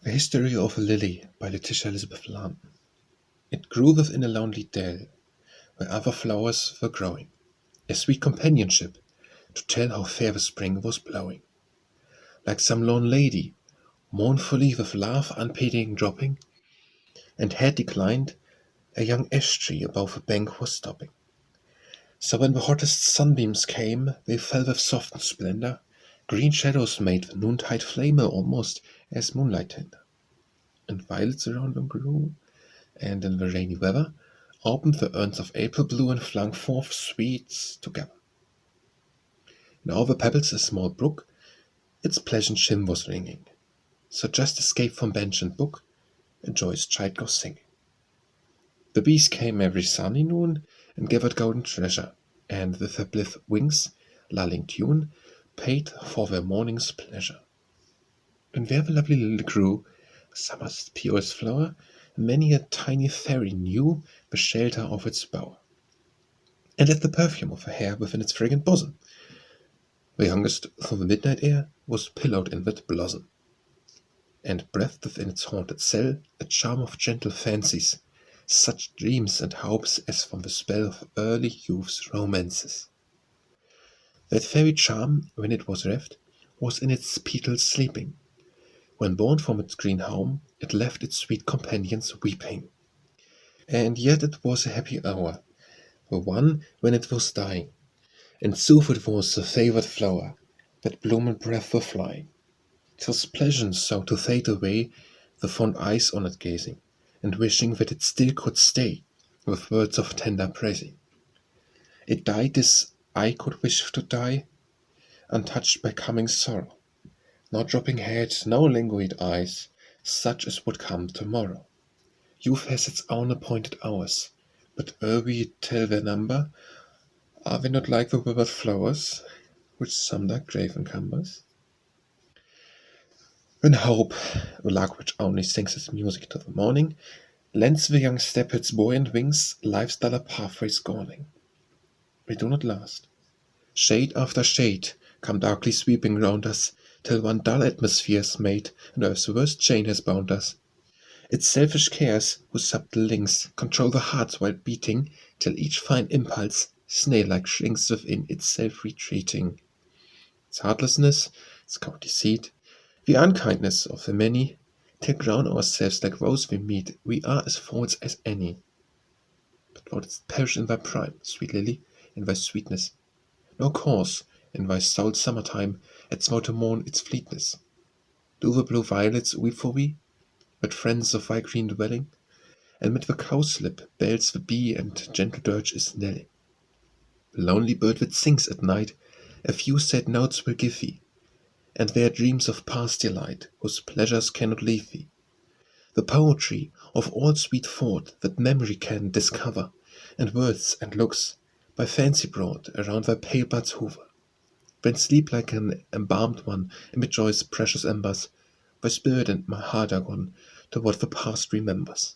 The History of a Lily by Letitia Landon. It grew within a lonely dell, where other flowers were growing, a sweet companionship, to tell how fair the spring was blowing. Like some lorn lady, mournfully with love unpitying dropping, and had declined, a young ash tree above a bank was stopping. So when the hottest sunbeams came, they fell with softened splendour, green shadows made the noontide flame almost as moonlight tender. And violets around them grew, and in the rainy weather opened the urns of April blue and flung forth sweets together. In all the pebbles a small brook, its pleasant chime was ringing. So just escaped from bench and book, a joyous child goes singing. The bees came every sunny noon and gathered golden treasure, and with their blithe wings, lulling tune, paid for their morning's pleasure. And where the lovely lily grew, summer's purest flower, many a tiny fairy knew the shelter of its bower, and let the perfume of her hair within its fragrant bosom. The youngest through the midnight air was pillowed in that blossom, and breathed within its haunted cell a charm of gentle fancies, such dreams and hopes as from the spell of early youth's romances. That fairy charm, when it was reft, was in its petals sleeping. When born from its green home, it left its sweet companions weeping. And yet it was a happy hour, the one when it was dying. And sooth it was the favoured flower, that bloom and breath were flying. 'Twas pleasant so to fade away, the fond eyes on it gazing, and wishing that it still could stay, with words of tender praising. It died as I could wish to die, untouched by coming sorrow, no dropping head, no languid eyes, such as would come tomorrow. Youth has its own appointed hours, but ere we tell their number, are they not like the withered flowers, which some dark grave encumbers? When hope, the lark which only sings its music to the morning, lends the young step its buoyant wings, life's duller pathways scorning. They do not last. Shade after shade come darkly sweeping round us, till one dull atmosphere's made, and earth's worst chain has bound us. Its selfish cares, whose subtle links control the heart's wild beating, till each fine impulse, snail-like, shrinks within itself retreating. Its heartlessness, its cold deceit, the unkindness of the many, till drown ourselves like those we meet, we are as false as any. But thou didst perish in thy prime, sweet lily, in thy sweetness. No cause, in thy soul's summer-time, hadst thou to mourn its fleetness. Do the blue violets weep for thee, but friends of thy green dwelling? And mid the cowslip bells the bee and gentle dirge is knelling. The lonely bird that sings at night a few sad notes will give thee, and there dreams of past delight, whose pleasures cannot leave thee. The poetry of all sweet thought that memory can discover, and words and looks, by fancy brought, around thy pale buds hover. Then sleep like an embalmed one amid joy's precious embers, thy spirit and my heart are gone to what the past remembers.